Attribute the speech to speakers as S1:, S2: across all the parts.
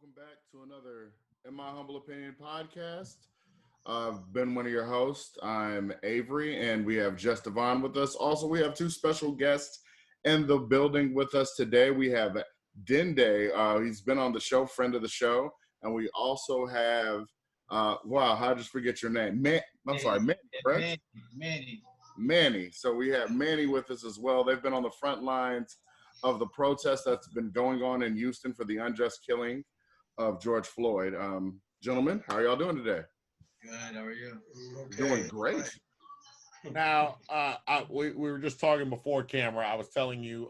S1: Welcome back to another, in my humble opinion, podcast. I've been one of your hosts. I'm Avery, and we have Jess Devon with us. Also, we have two special guests in the building with us today. We have Dende. He's been on the show, friend of the show. And we also have, wow, I just forget your name. Manny, correct? Manny. So we have Manny with us as well. They've been on the front lines of the protest that's been going on in Houston for the unjust killing of George Floyd. Gentlemen, how are y'all doing today?
S2: Good. How are you?
S1: Okay. Doing great.
S3: Now, we were just talking before camera. I was telling you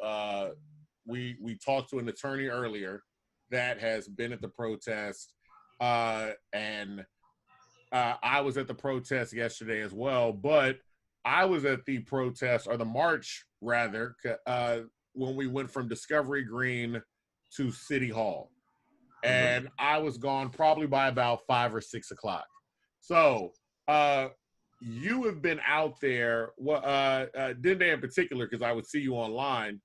S3: we talked to an attorney earlier that has been at the protest, and I was at the protest yesterday as well. But I was at the protest, or the march rather, when we went from Discovery Green to City Hall. And I was gone probably by about 5 or 6 o'clock. So you have been out there, Dende in particular, because I would see you online.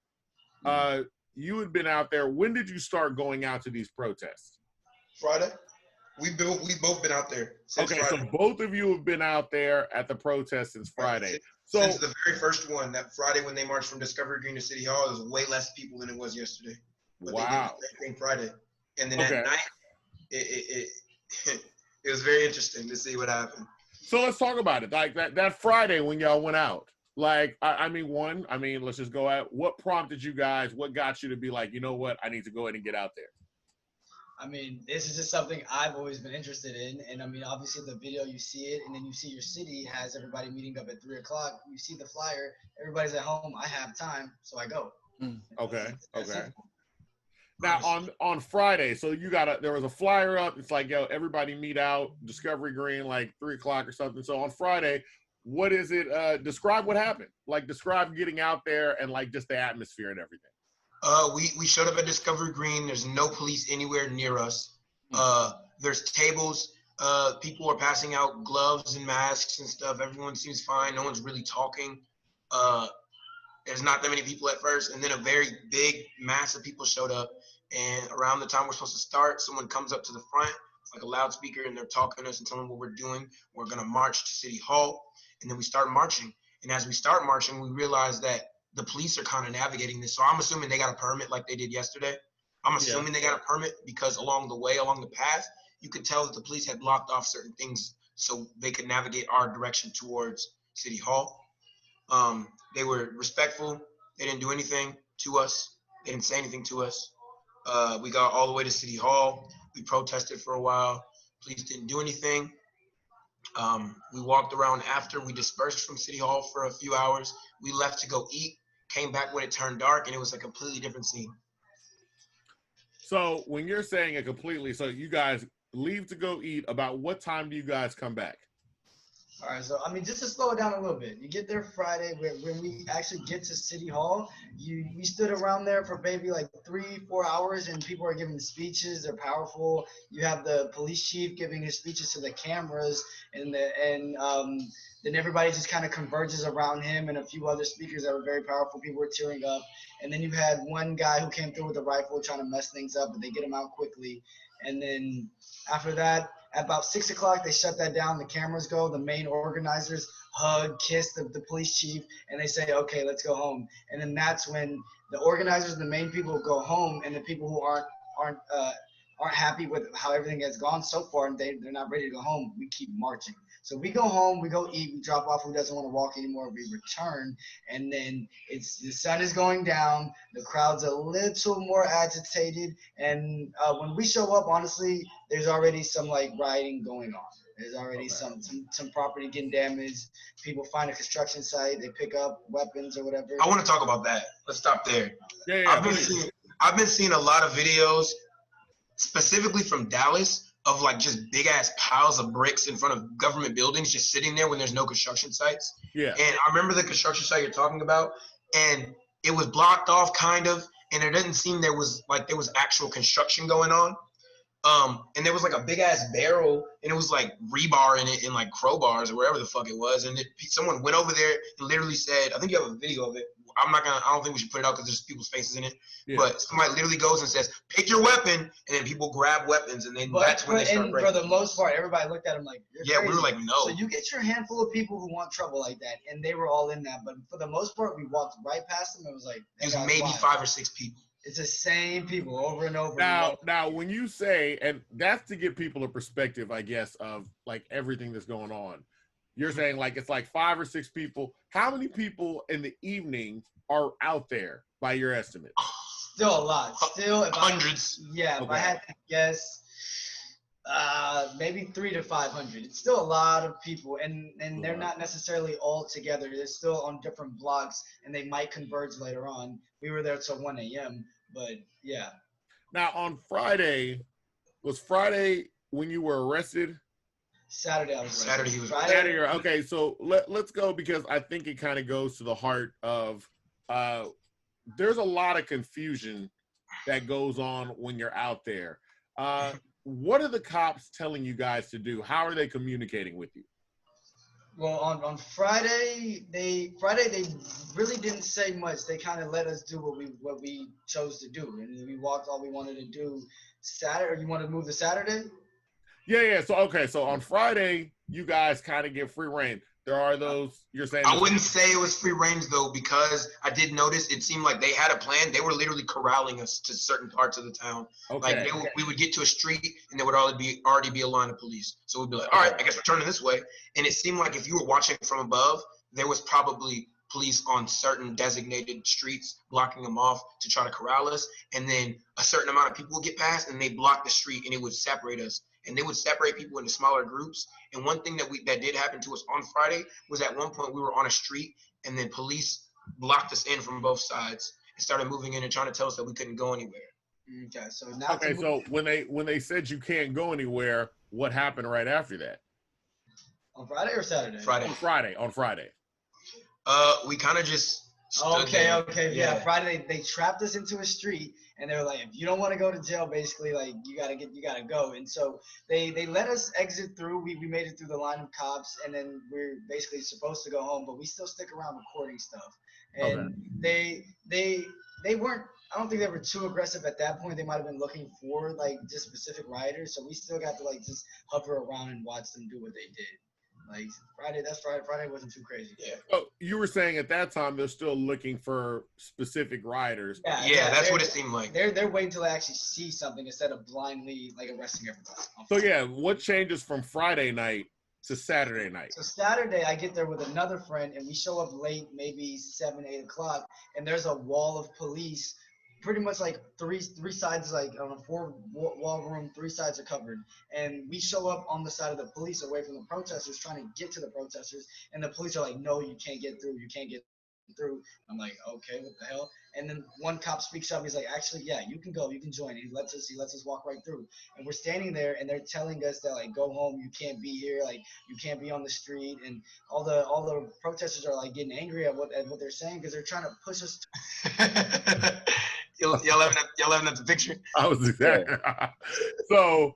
S3: You had been out there. When did you start going out to these protests?
S2: Friday. We've both been out there since
S3: Okay,
S2: Friday.
S3: so both of you have been out there at the protest since Friday.
S2: Since the very first one, that Friday when they marched from Discovery Green to City Hall, there was way less people than it was yesterday. But
S3: wow.
S2: They did the same thing Friday. And then at night, it was very interesting to see what happened.
S3: So let's talk about it. Like that Friday when y'all went out. Like, let's just go at what prompted you guys, what got you to be like, you know what, I need to go ahead and get out there?
S4: I mean, this is just something I've always been interested in. And I mean, obviously the video, you see it, and then you see your city has everybody meeting up at 3 o'clock. You see the flyer, everybody's at home. I have time, so I go.
S3: Okay. Now on Friday, so there was a flyer up. It's like, yo, everybody meet out Discovery Green, like 3 o'clock or something. So on Friday, what is it? Describe what happened. Like, describe getting out there and like just the atmosphere and everything.
S2: We showed up at Discovery Green. There's no police anywhere near us. There's tables. People are passing out gloves and masks and stuff. Everyone seems fine. No one's really talking. There's not that many people at first. And then a very big mass of people showed up. And around the time we're supposed to start, someone comes up to the front. It's like a loudspeaker, and they're talking to us and telling what we're doing. We're going to march to City Hall. And then we start marching. And as we start marching, we realize that the police are kind of navigating this. So I'm assuming they got a permit like they did yesterday. I'm assuming they got a permit because along the path, you could tell that the police had blocked off certain things so they could navigate our direction towards City Hall. They were respectful. They didn't do anything to us. They didn't say anything to us. We got all the way to City Hall. We protested for a while. Police didn't do anything. We walked around after. We dispersed from City Hall for a few hours. We left to go eat. Came back when it turned dark, and it was a completely different scene.
S3: So when you're saying it completely, so you guys leave to go eat, about what time do you guys come back?
S4: All right, so I mean, just to slow it down a little bit, you get there Friday. When we actually get to City Hall, we stood around there for maybe like 3-4 hours, and people are giving speeches. They're powerful. You have the police chief giving his speeches to the cameras, and then everybody just kind of converges around him and a few other speakers that were very powerful. People were cheering up, and then you had one guy who came through with a rifle trying to mess things up, but they get him out quickly. And then after that, at about 6 o'clock, they shut that down. The cameras go. The main organizers hug, kiss the police chief, and they say, okay, let's go home. And then that's when the organizers and the main people go home, and the people who aren't happy with how everything has gone so far, and they're not ready to go home, we keep marching. So we go home, we go eat, we drop off who doesn't want to walk anymore, we return, and then the sun is going down, the crowd's a little more agitated, and when we show up, honestly, there's already some like rioting going on. There's already some property getting damaged. People find a construction site, they pick up weapons or whatever.
S2: I want to talk about that. Let's stop there.
S3: Yeah,
S2: I've been seeing a lot of videos, specifically from Dallas, of like just big ass piles of bricks in front of government buildings just sitting there when there's no construction sites.
S3: Yeah.
S2: And I remember the construction site you're talking about, and it was blocked off kind of, and it didn't seem there was actual construction going on. And there was like a big ass barrel, and it was like rebar in it and like crowbars or wherever the fuck it was. And someone went over there and literally said, I think you have a video of it, I don't think we should put it out because there's people's faces in it.
S3: Yeah.
S2: But somebody literally goes and says, pick your weapon, and then people grab weapons, and then that's when they start breaking.
S4: For the most part, everybody looked at him like, you're
S2: yeah,
S4: crazy.
S2: we were like, no.
S4: So you get your handful of people who want trouble like that, and they were all in that. But for the most part, we walked right past them and was like,
S2: it was maybe 5 or 6 people.
S4: It's the same people over and over.
S3: Now, when you say, and that's to give people a perspective, I guess, of like everything that's going on. You're saying like it's like 5 or 6 people. How many people in the evening are out there by your estimate?
S4: Still a lot. Still
S2: hundreds.
S4: If I had to guess, maybe 300 to 500. It's still a lot of people, and they're not necessarily all together. They're still on different blocks, and they might converge later on. We were there till 1 a.m., but yeah.
S3: Now on Friday, was Friday when you were arrested?
S4: Saturday I was arrested.
S2: Saturday he was
S4: Friday.
S3: Saturday. Okay, so let's go because I think it kind of goes to the heart of there's a lot of confusion that goes on when you're out there. What are the cops telling you guys to do? How are they communicating with you?
S4: Well, on Friday they really didn't say much. They kind of let us do what we chose to do, and we walked all we wanted to do. Saturday, you want to move to Saturday?
S3: Yeah. So on Friday, you guys kind of get free reign. There are those you're saying.
S2: I wouldn't say it was free range though, because I did notice it seemed like they had a plan. They were literally corralling us to certain parts of the town.
S3: Okay.
S2: Like we would get to a street and there would already be a line of police. So we'd be like, all right, I guess we're turning this way. And it seemed like if you were watching from above, there was probably police on certain designated streets blocking them off to try to corral us. And then a certain amount of people would get past and they blocked the street and it would separate us. And they would separate people into smaller groups. And one thing that did happen to us on Friday was at one point we were on a street and then police blocked us in from both sides and started moving in and trying to tell us that we couldn't go anywhere.
S4: Okay, so now.
S3: Okay, so when they said you can't go anywhere, what happened right after that?
S4: On Friday or Saturday?
S2: Friday.
S3: On Friday.
S2: We kind of just stood there.
S4: Okay. Yeah. Friday they trapped us into a street. And they were like, if you don't want to go to jail, basically, like you gotta go. And so they let us exit through. We made it through the line of cops, and then we're basically supposed to go home, but we still stick around recording stuff. And they weren't. I don't think they were too aggressive at that point. They might have been looking for like just specific rioters. So we still got to like just hover around and watch them do what they did. Like Friday wasn't too crazy.
S2: Yeah.
S3: Oh, you were saying at that time they're still looking for specific rioters.
S2: Yeah, that's what it seemed like.
S4: They're waiting till they actually see something instead of blindly like arresting everybody.
S3: So yeah, what changes from Friday night to Saturday night?
S4: So Saturday I get there with another friend and we show up late, maybe 7, 8 o'clock, and there's a wall of police. Pretty much like three sides, like on a 4-wall room, 3 sides are covered. And we show up on the side of the police away from the protesters, trying to get to the protesters. And the police are like, no, you can't get through. You can't get through. I'm like, okay, what the hell? And then one cop speaks up. He's like, actually, yeah, you can go. You can join. He lets us walk right through. And we're standing there and they're telling us that like, go home. You can't be here. Like, you can't be on the street. And all the protesters are like getting angry at what they're saying because they're trying to push us.
S2: Y'all having at the picture?
S3: I was exactly. So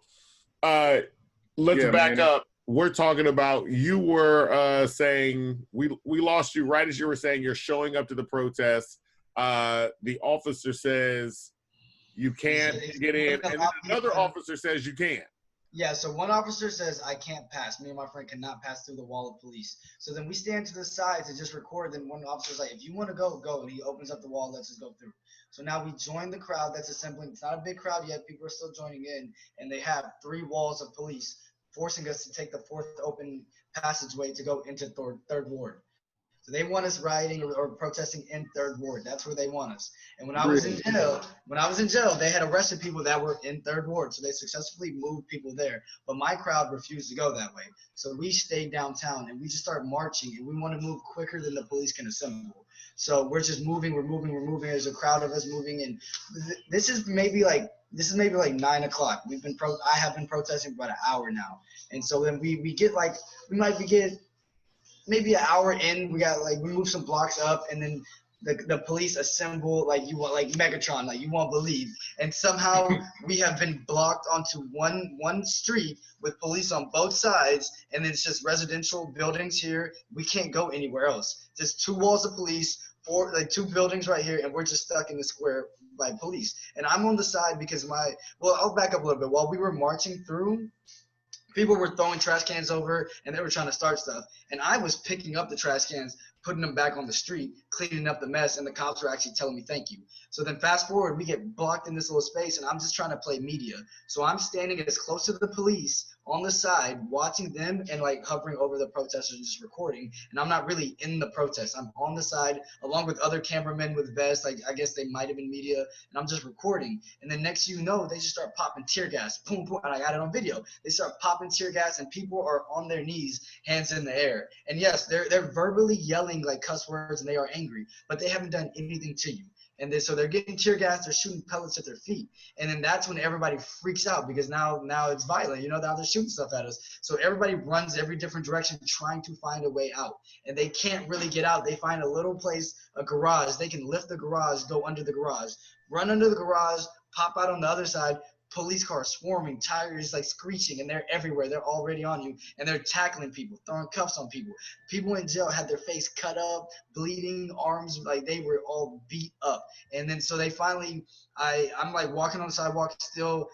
S3: let's back up. We're talking about you were saying we lost you right as you were saying you're showing up to the protest. The officer says you can't get in, and then another officer says you can.
S4: Yeah, so one officer says, I can't pass. Me and my friend cannot pass through the wall of police. So then we stand to the side to just record. Then one officer's like, if you want to go, go. And he opens up the wall, lets us go through. So now we join the crowd that's assembling. It's not a big crowd yet. People are still joining in. And they have 3 walls of police forcing us to take the 4th open passageway to go into 3rd Ward. So they want us rioting or protesting in 3rd Ward. That's where they want us. And when I was in jail, they had arrested people that were in 3rd Ward. So they successfully moved people there. But my crowd refused to go that way. So we stayed downtown and we just started marching, and we want to move quicker than the police can assemble. So we're just moving, we're moving. There's a crowd of us moving, and this is maybe like 9 o'clock. I have been protesting for about an hour now. And so then we might get maybe an hour in, we moved some blocks up, and then the police assemble like you want, like Megatron, like you won't believe. And somehow we have been blocked onto one street with police on both sides, and it's just residential buildings here. We can't go anywhere else. Just 2 walls of police, 2 buildings right here, and we're just stuck in the square by police. And I'm on the side because I'll back up a little bit. While we were marching through, people were throwing trash cans over and they were trying to start stuff. And I was picking up the trash cans, putting them back on the street, cleaning up the mess, and the cops were actually telling me thank you. So then fast forward, we get blocked in this little space, and I'm just trying to play media. So I'm standing as close to the police on the side, watching them and like hovering over the protesters and just recording. And I'm not really in the protest. I'm on the side along with other cameramen with vests. Like I guess they might have been media, and I'm just recording. And then next you know, they just start popping tear gas. Boom, boom. And I got it on video. They start popping tear gas, and people are on their knees, hands in the air. And yes, they're verbally yelling like cuss words, and they are angry, but they haven't done anything to you. And so they're getting tear gas, they're shooting pellets at their feet. And then that's when everybody freaks out because now it's violent, now they're shooting stuff at us. So everybody runs every different direction trying to find a way out. And they can't really get out. They find a little place, a garage. They can lift the garage, go under the garage, run under the garage, pop out on the other side. Police cars swarming, tires like screeching, and they're everywhere. They're already on you, and they're tackling people, throwing cuffs on people. People in jail had their face cut up, bleeding, arms, like they were all beat up. And then so they finally, I'm like walking on the sidewalk, still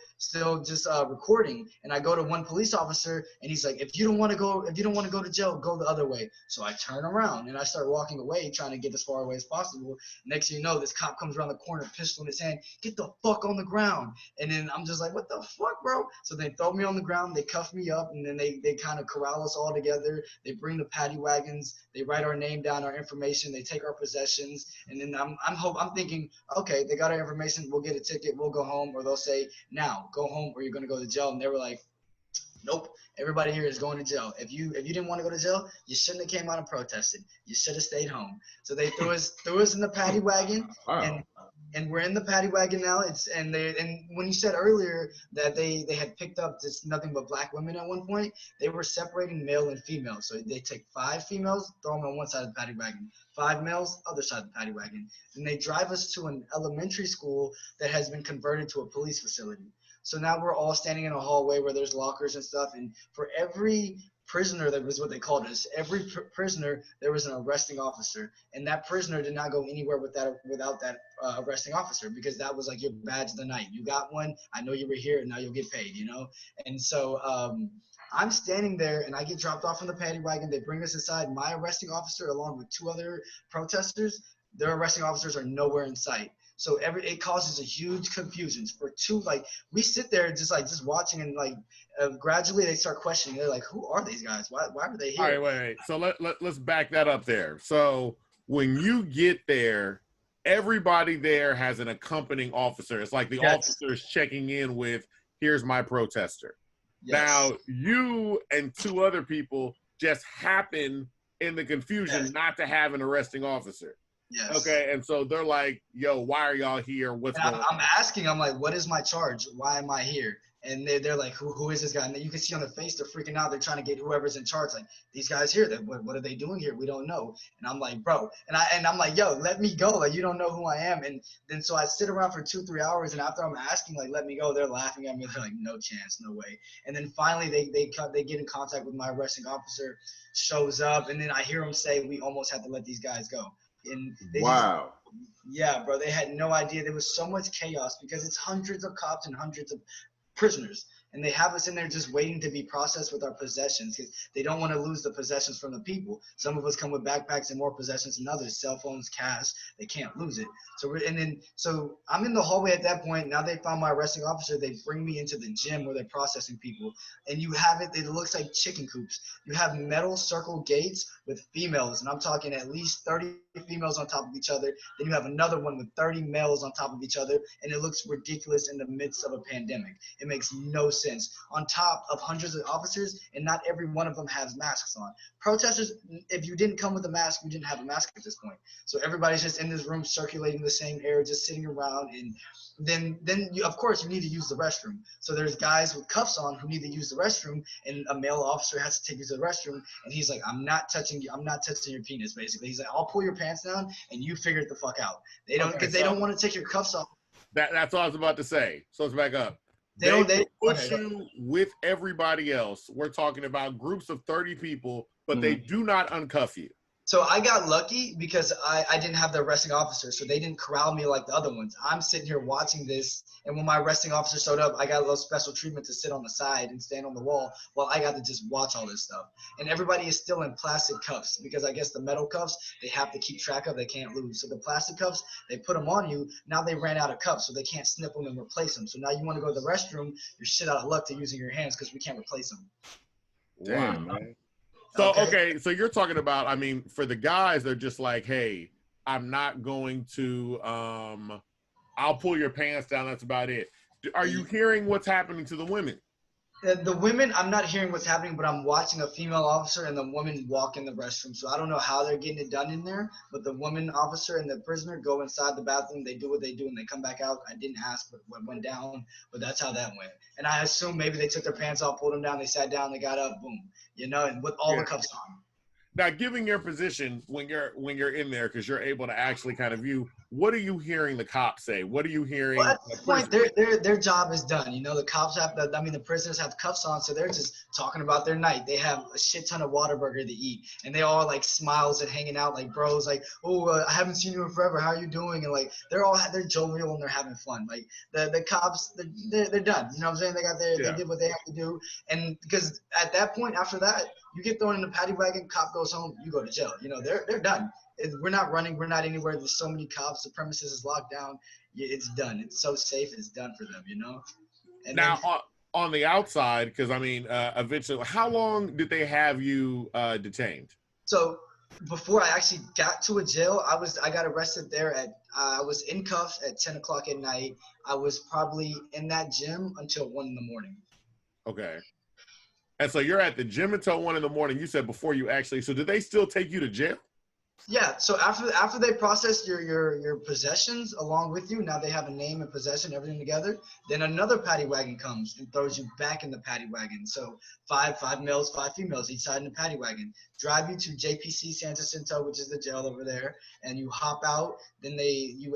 S4: just recording, and I go to one police officer, and he's like, if you don't want to go to jail, go the other way. So I turn around and I start walking away, trying to get as far away as possible. Next thing you know, this cop comes around the corner, pistol in his hand, get the fuck on the ground. And then I'm just like, what the fuck, bro? So they throw me on the ground, they cuff me up, and then they kind of corral us all together. They bring the paddy wagons, they write our name down, our information, they take our possessions, and then I'm thinking, okay, they got our information, we'll get a ticket, we'll go home, or they'll say, now go home or you're gonna go to jail. And they were like, nope, everybody here is going to jail. If you didn't want to go to jail, you shouldn't have came out and protested. You should have stayed home. So they threw us in the paddy wagon.
S1: Wow.
S4: And we're in the paddy wagon now. And when you said earlier that they had picked up just nothing but black women at one point, they were separating male and female. So they take 5 females, throw them on one side of the paddy wagon, 5 males, other side of the paddy wagon. And they drive us to an elementary school that has been converted to a police facility. So now we're all standing in a hallway where there's lockers and stuff. And for every prisoner, that was what they called us, every prisoner, there was an arresting officer. And that prisoner did not go anywhere without that arresting officer, because that was like your badge of the night. You got one, I know you were here, and now you'll get paid, And so I'm standing there, and I get dropped off in the paddy wagon. They bring us inside. My arresting officer, along with 2 other protesters, their arresting officers are nowhere in sight. So it causes a huge confusion for 2. Like we sit there just watching, and like gradually they start questioning. They're like, "Who are these guys? Why are they here?"
S3: All right, wait. So let's back that up there. So when you get there, everybody there has an accompanying officer. It's like the officer is checking in with, "Here's my protester." Yes. Now you and 2 other people just happen in the confusion not to have an arresting officer.
S4: Yes.
S3: Okay, and so they're like, "Yo, why are y'all here? What's going on?"
S4: I'm asking, I'm like, what is my charge? Why am I here? And they're like, who is this guy? And then you can see on their face, they're freaking out. They're trying to get whoever's in charge. Like, these guys here, what are they doing here? We don't know. And I'm like, bro. And I'm like, yo, let me go. Like, you don't know who I am. And then so I sit around for 2-3 hours. And after I'm asking, like, let me go, they're laughing at me. They're like, no chance, no way. And then finally they get in contact with my arresting officer, shows up. And then I hear him say, we almost had to let these guys go. And
S1: wow.
S4: Yeah, bro, they had no idea. There was so much chaos because it's hundreds of cops and hundreds of prisoners. And they have us in there just waiting to be processed with our possessions because they don't want to lose the possessions from the people. Some of us come with backpacks and more possessions than others, cell phones, cash. They can't lose it. So I'm in the hallway at that point. Now they found my arresting officer. They bring me into the gym where they're processing people. And you have it looks like chicken coops. You have metal circle gates with females. And I'm talking at least 30 females on top of each other. Then you have another one with 30 males on top of each other. And it looks ridiculous in the midst of a pandemic. It makes no sense. sense on top of hundreds of officers, and not every one of them has masks on. Protesters, if you didn't come with a mask, you didn't have a mask at this point. So everybody's just in this room circulating the same air, just sitting around, and then you, of course, you need to use the restroom. So there's guys with cuffs on who need to use the restroom, and a male officer has to take you to the restroom, and he's like, I'm not touching you, I'm not touching your penis, basically. He's like, I'll pull your pants down and you figure it the fuck out. They don't, because they don't want to take your cuffs off.
S3: That's all I was about to say. So let's back up.
S4: They
S3: push you with everybody else. We're talking about groups of 30 people, but they do not uncuff you.
S4: So I got lucky because I didn't have the arresting officer, so they didn't corral me like the other ones. I'm sitting here watching this, and when my arresting officer showed up, I got a little special treatment to sit on the side and stand on the wall while I got to just watch all this stuff. And everybody is still in plastic cuffs because I guess the metal cuffs, they have to keep track of, they can't lose. So the plastic cuffs, they put them on you. Now they ran out of cuffs, so they can't snip them and replace them. So now you want to go to the restroom, you're shit out of luck to using your hands because we can't replace them.
S1: Damn, man.
S3: So, okay, so you're talking about, I mean, for the guys, they're just like, hey, I'm not going to, I'll pull your pants down. That's about it. Are you hearing what's happening to the women?
S4: The women, I'm not hearing what's happening, but I'm watching a female officer and the woman walk in the restroom. So I don't know how they're getting it done in there, but the woman officer and the prisoner go inside the bathroom. They do what they do and they come back out. I didn't ask what went down, but that's how that went. And I assume maybe they took their pants off, pulled them down, they sat down, they got up, boom, you know, and with all the cuffs on.
S3: Now, given your position when you're in there, because you're able to actually kind of view, what are you hearing the cops say? What are you hearing?
S4: Well, at this point, their job is done. You know, the cops have, the prisoners have cuffs on, so they're just talking about their night. They have a shit ton of Whataburger to eat, and they all like smiles and hanging out like bros, like, I haven't seen you in forever. How are you doing? And like they're jovial and they're having fun. Like the cops, they're done. You know what I'm saying? They did what they have to do, and because at that point, after that, you get thrown in the paddy wagon, cop goes home, you go to jail. You know, they're done. We're not running. We're not anywhere. There's so many cops. The premises is locked down. It's done. It's so safe. It's done for them, you know? And
S3: now, on the outside, because, I mean, eventually, how long did they have you detained?
S4: So before I actually got to a jail, I got arrested there I was in cuffs at 10 o'clock at night. I was probably in that gym until 1 in the morning.
S3: Okay. And so you're at the gym until 1 in the morning. You said before you actually, so did they still take you to jail?
S4: Yeah, so after they process your possessions along with you, now they have a name and possession, everything together, then another paddy wagon comes and throws you back in the paddy wagon. So five males, 5 females, each side in the paddy wagon. Drive you to JPC San Jacinto, which is the jail over there, and you hop out. Then you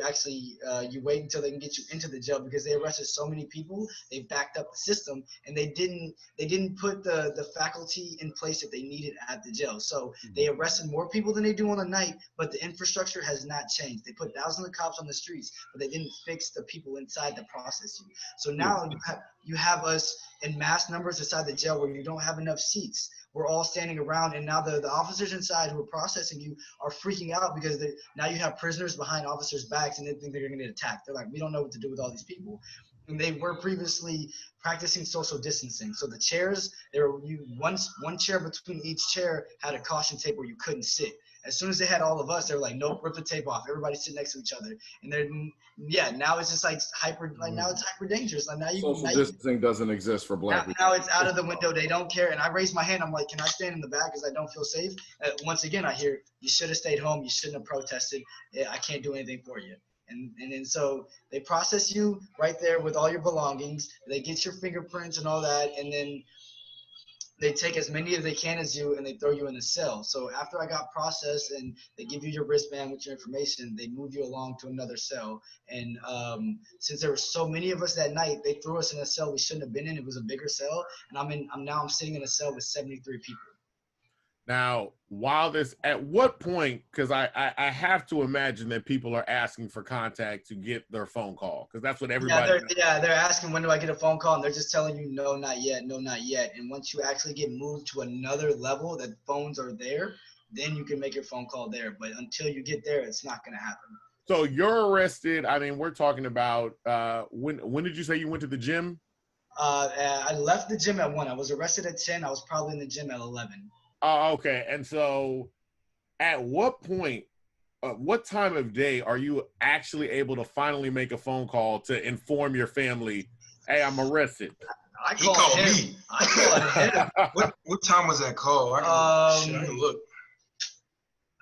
S4: wait until they can get you into the jail because they arrested so many people, they backed up the system, and they didn't put the faculty in place that they needed at the jail. So they arrested more people than they do on the night, but the infrastructure has not changed. They put thousands of cops on the streets, but they didn't fix the people inside to process you. So now you have us in mass numbers inside the jail where you don't have enough seats. We're all standing around, and now the officers inside who are processing you are freaking out because now you have prisoners behind officers' backs, and they think they're going to get attacked. They're like, we don't know what to do with all these people. And they were previously practicing social distancing. So the chairs, one chair between each chair had a caution tape where you couldn't sit. As soon as they had all of us, they were like, nope, rip the tape off. Everybody sit next to each other. And now it's just like now it's hyper dangerous. Like
S1: social distancing doesn't exist for black people.
S4: Now it's out of the window. They don't care. And I raise my hand. I'm like, can I stand in the back because I don't feel safe? Once again, I hear, you should have stayed home. You shouldn't have protested. I can't do anything for you. And then so they process you right there with all your belongings. They get your fingerprints and all that. And then they take as many as they can as you, and they throw you in a cell. So after I got processed and they give you your wristband with your information, they move you along to another cell. And since there were so many of us that night, they threw us in a cell we shouldn't have been in. It was a bigger cell, and I'm sitting in a cell with 73 people.
S3: Now, at what point, because I have to imagine that people are asking for contact to get their phone call, because that's what everybody.
S4: They're asking, when do I get a phone call? And they're just telling you, no, not yet, no, not yet. And once you actually get moved to another level that phones are there, then you can make your phone call there. But until you get there, it's not going to happen.
S3: So you're arrested. I mean, we're talking about when did you say you went to the gym?
S4: I left the gym at 1. I was arrested at 10. I was probably in the gym at 11.
S3: Oh, okay. And so at what point, what time of day are you actually able to finally make a phone call to inform your family, hey, I'm arrested?
S2: He called me.
S4: I called him.
S2: What time was that call? I can look.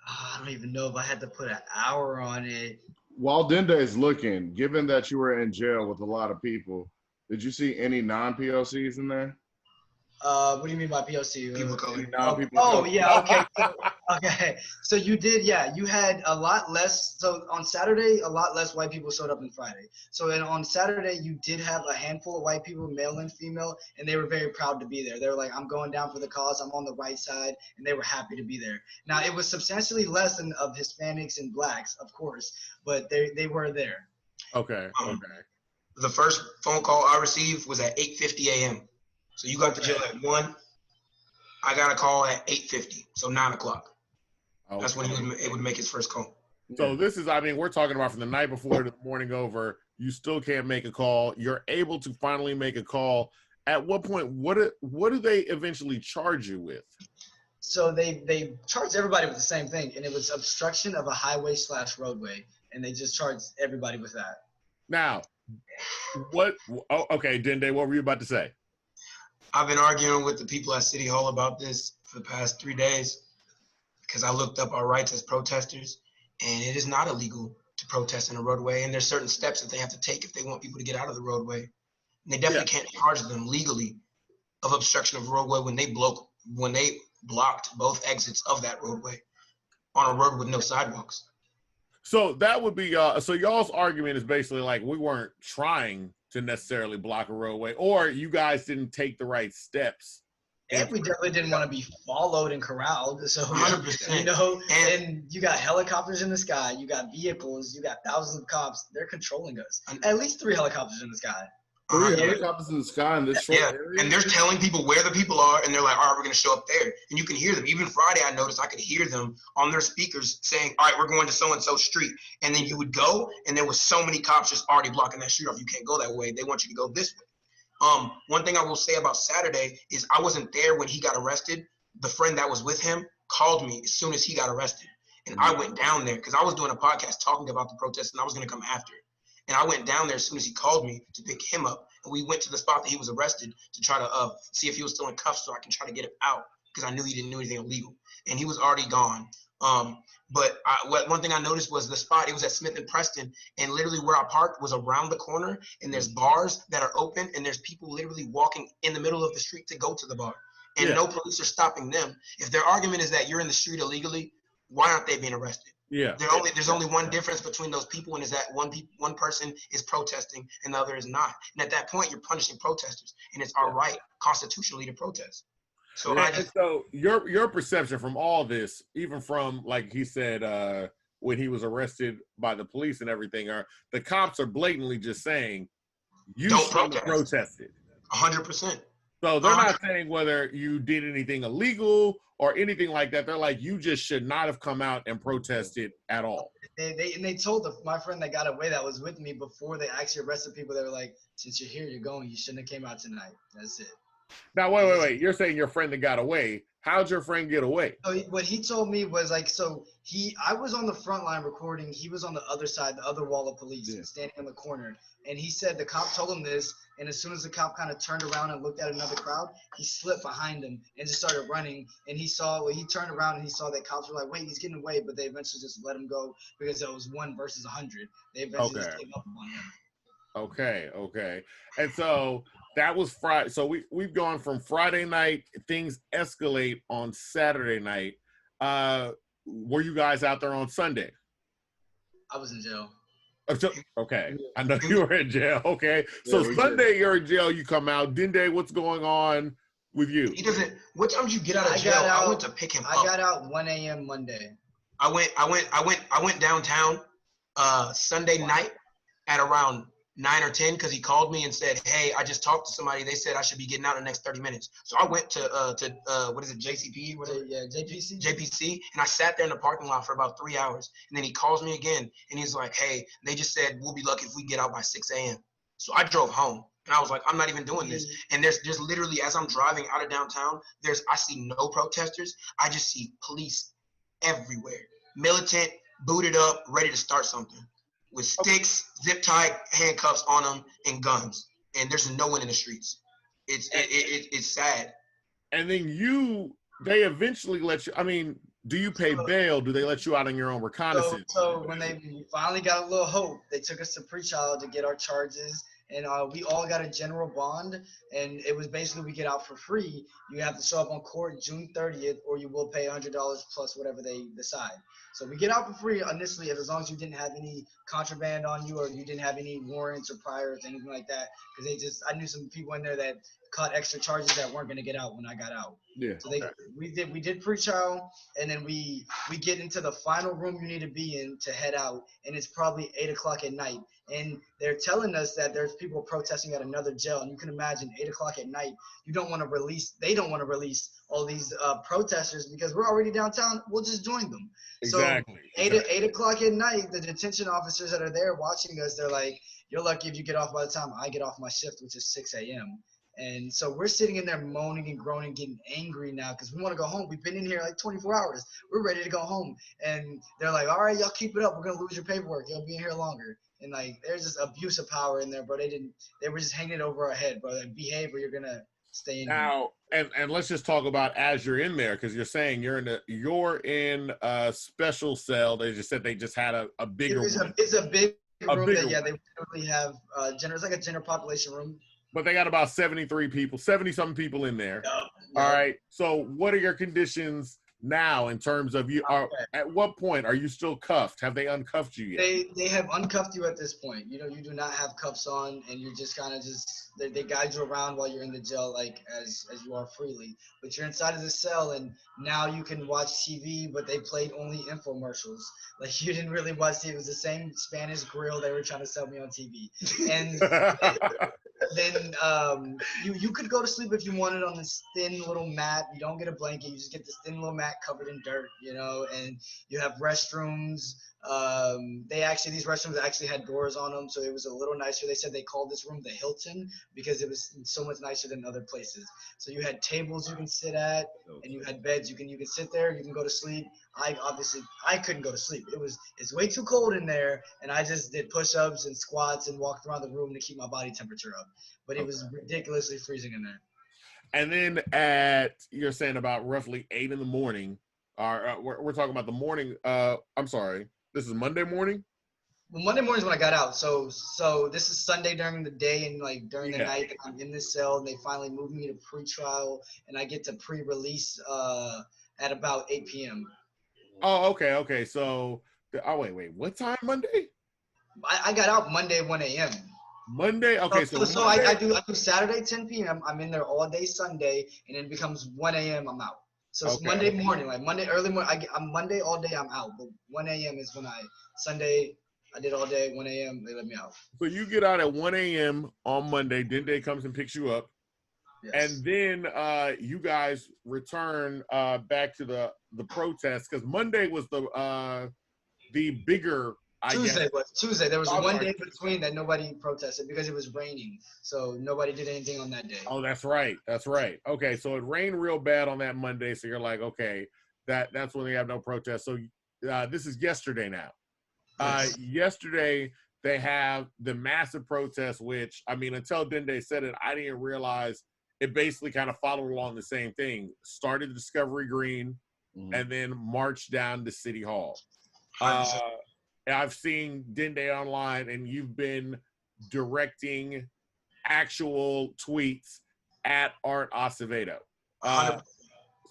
S4: I don't even know if I had to put an hour on it.
S1: While Dende is looking, given that you were in jail with a lot of people, did you see any non-POCs in there?
S4: What do you mean by POC?
S2: People calling.
S4: Yeah, okay. Okay. So you did, yeah, you had a lot less. So on Saturday, a lot less white people showed up than Friday. So then on Saturday, you did have a handful of white people, male and female, and they were very proud to be there. They were like, I'm going down for the cause. I'm on the right side. And they were happy to be there. Now, it was substantially less than of Hispanics and blacks, of course, but they were there.
S3: Okay.
S2: The first phone call I received was at 8:50 a.m. So you got to jail at 1. I got a call at 8:50, so 9 o'clock. Okay. That's when he was able to make his first call.
S3: So this is, I mean, we're talking about from the night before to the morning over. You still can't make a call. You're able to finally make a call. At what point, what do they eventually charge you with?
S4: So they charged everybody with the same thing, and it was obstruction of a highway/roadway, and they just charged everybody with that.
S3: Now, what? Oh, okay, Dende, what were you about to say?
S2: I've been arguing with the people at City Hall about this for the past 3 days because I looked up our rights as protesters, and it is not illegal to protest in a roadway, and there's certain steps that they have to take if they want people to get out of the roadway. And they definitely can't charge them legally of obstruction of a roadway when they blocked both exits of that roadway on a road with no sidewalks.
S3: So that would be so y'all's argument is basically like we weren't trying to necessarily block a roadway, or you guys didn't take the right steps.
S4: And we definitely didn't want to be followed and corralled. So
S2: 100%.
S4: You know, and you got helicopters in the sky, you got vehicles, you got thousands of cops. They're controlling us. At least 3 helicopters in the sky.
S1: 3 helicopters in the sky in this short area?
S2: And they're telling people where the people are, and they're like, all right, we're going to show up there. And you can hear them. Even Friday, I noticed I could hear them on their speakers saying, all right, we're going to so-and-so street. And then you would go, and there was so many cops just already blocking that street off. You can't go that way. They want you to go this way. One thing I will say about Saturday is I wasn't there when he got arrested. The friend that was with him called me as soon as he got arrested. And I went down there because I was doing a podcast talking about the protest, and I was going to come after it. And I went down there as soon as he called me to pick him up. And we went to the spot that he was arrested to try to see if he was still in cuffs so I can try to get him out because I knew he didn't do anything illegal. And he was already gone. But one thing I noticed was the spot, it was at Smith and Preston, and literally where I parked was around the corner, and there's bars that are open, and there's people literally walking in the middle of the street to go to the bar. And no police are stopping them. If their argument is that you're in the street illegally, why aren't they being arrested?
S3: Yeah.
S2: There's only one difference between those people, and is that one person is protesting and the other is not. And at that point, you're punishing protesters, and it's our right constitutionally to protest. So
S3: so your perception from all this, even from like he said when he was arrested by the police and everything, are the cops are blatantly just saying you
S2: don't
S3: shouldn't have protested.
S2: 100%.
S3: So they're not saying whether you did anything illegal or anything like that. They're like, you just should not have come out and protested at all.
S4: They told my friend that got away that was with me before they actually arrested people. They were like, since you're here, you're going. You shouldn't have came out tonight. That's it.
S3: Now, wait. You're saying your friend that got away. How'd your friend get away?
S4: So what he told me was like, I was on the front line recording. He was on the other side, the other wall of police, standing in the corner. And he said the cop told him this. And as soon as the cop kind of turned around and looked at another crowd, he slipped behind him and just started running. And he turned around and he saw that cops were like, wait, he's getting away. But they eventually just let him go because it was 1 versus 100. They eventually just gave up on him.
S3: Okay. And so that was Friday. So we've gone from Friday night, things escalate on Saturday night. Were you guys out there on Sunday?
S4: I was in jail.
S3: Okay. I know you were in jail. Okay. So Sunday you're in jail, you come out. Dende, what's going on with you?
S2: He doesn't. What time did you get out of jail? I went to pick him up.
S4: I got out 1 a.m. Monday.
S2: I went downtown Sunday night at around 9 or 10 because he called me and said, hey, I just talked to somebody. They said I should be getting out in the next 30 minutes. So I went to what is it, JCP?
S4: Yeah, JPC.
S2: JPC. And I sat there in the parking lot for about 3 hours. And then he calls me again. And he's like, hey, they just said we'll be lucky if we get out by 6 a.m. So I drove home. And I was like, I'm not even doing this. And there's just literally, as I'm driving out of downtown, I see no protesters. I just see police everywhere. Militant, booted up, ready to start something. With sticks, zip-tied handcuffs on them, and guns. And there's no one in the streets. It's sad.
S3: And then they eventually let you. I mean, do you pay bail? Do they let you out on your own reconnaissance?
S4: So when we finally got a little hope, they took us to pretrial to get our charges, and we all got a general bond, and it was basically we get out for free. You have to show up on court June 30th, or you will pay $100 plus whatever they decide. So we get out for free initially, as long as you didn't have any contraband on you, or you didn't have any warrants or priors, anything like that. Because I knew some people in there that caught extra charges that weren't going to get out when I got out.
S1: Yeah.
S4: So we did pre-trial, and then we get into the final room you need to be in to head out, and it's probably 8 o'clock at night. And they're telling us that there's people protesting at another jail, and you can imagine 8 o'clock at night. They don't want to release all these protesters because we're already downtown. We'll just join them.
S3: Exactly.
S4: So 8 o'clock at night, the detention officers that are there watching us, they're like, "You're lucky if you get off by the time I get off my shift, which is 6 a.m." And so we're sitting in there moaning and groaning, getting angry now because we want to go home. We've been in here like 24 hours. We're ready to go home. And they're like, "All right, y'all keep it up. We're going to lose your paperwork. You'll be in here longer." And like, there's this abuse of power in there, bro. They were just hanging it over our head, bro. Like, behave or you're going to stay in
S3: now. And let's just talk about as you're in there, because you're saying you're in a special cell. They just said they just had a bigger one.
S4: It's a big room that,
S3: one.
S4: they literally have it's like a general population room.
S3: But they got about 70-something people in there.
S4: Yep.
S3: All right. So what are your conditions now in terms of at what point are you still cuffed? Have they uncuffed you yet?
S4: They have uncuffed you at this point. You do not have cuffs on, and you're just kind of they guide you around while you're in the jail, like as you are freely. But you're inside of the cell, and now you can watch TV, but they played only infomercials. Like, you didn't really watch TV. It was the same Spanish grill they were trying to sell me on TV. And then you could go to sleep if you wanted on this thin little mat. You don't get a blanket. You just get this thin little mat covered in dirt, and you have restrooms. These restrooms actually had doors on them, so it was a little nicer. They said they called this room the Hilton because it was so much nicer than other places. So you had tables you can sit at, and you had beds you can sit there. You can go to sleep. I couldn't go to sleep. It's way too cold in there, and I just did push-ups and squats and walked around the room to keep my body temperature up. But it was ridiculously freezing in there.
S3: And then you're saying about roughly 8 in the morning. We're talking about the morning. I'm sorry. This is Monday morning?
S4: Well, Monday morning is when I got out. So this is Sunday during the day, and during the night I'm in this cell, and they finally moved me to pre-trial, and I get to pre-release at about 8 p.m.
S3: Oh, okay. So, wait. What time Monday?
S4: I got out Monday 1 a.m.
S3: Monday? Okay, so
S4: Monday, I do Saturday 10 p.m. I'm in there all day Sunday, and it becomes 1 a.m. I'm out. So it's Monday morning, like Monday early morning. I'm Monday all day. I'm out, but 1 a.m. is when Sunday I did all day. 1 a.m. they let me out.
S3: So you get out at 1 a.m. on Monday. Dende comes and picks you up, and then you guys return back to the protest because Monday was the bigger.
S4: Tuesday. There was one day between that nobody protested because it was raining. So nobody did anything on that day.
S3: Oh, that's right. Okay, so it rained real bad on that Monday. So you're like, okay, that's when they have no protest. So this is yesterday now.
S4: Yes.
S3: Yesterday they have the massive protest, which, I mean, until Dende said it, I didn't realize it basically kind of followed along the same thing. Started at Discovery Green and then marched down to City Hall. I've seen Dende online, and you've been directing actual tweets at Art Acevedo.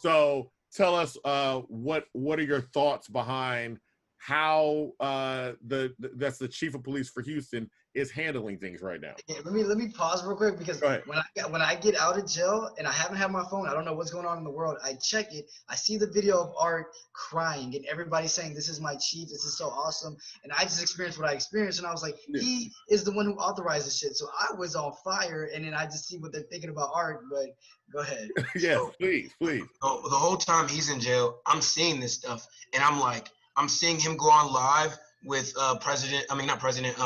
S3: So tell us what are your thoughts behind how that's the chief of police for Houston is handling things right now.
S4: Yeah, let me pause real quick because when I get out of jail and I haven't had my phone, I don't know what's going on in the world. I check it, I see the video of Art crying and everybody saying, "This is my chief, this is so awesome." And I just experienced what I experienced, and I was like, he is the one who authorized this shit. So I was on fire, and then I just see what they're thinking about Art. But go ahead.
S3: Yes, please.
S2: The whole time he's in jail, I'm seeing this stuff, and I'm like, I'm seeing him go on live with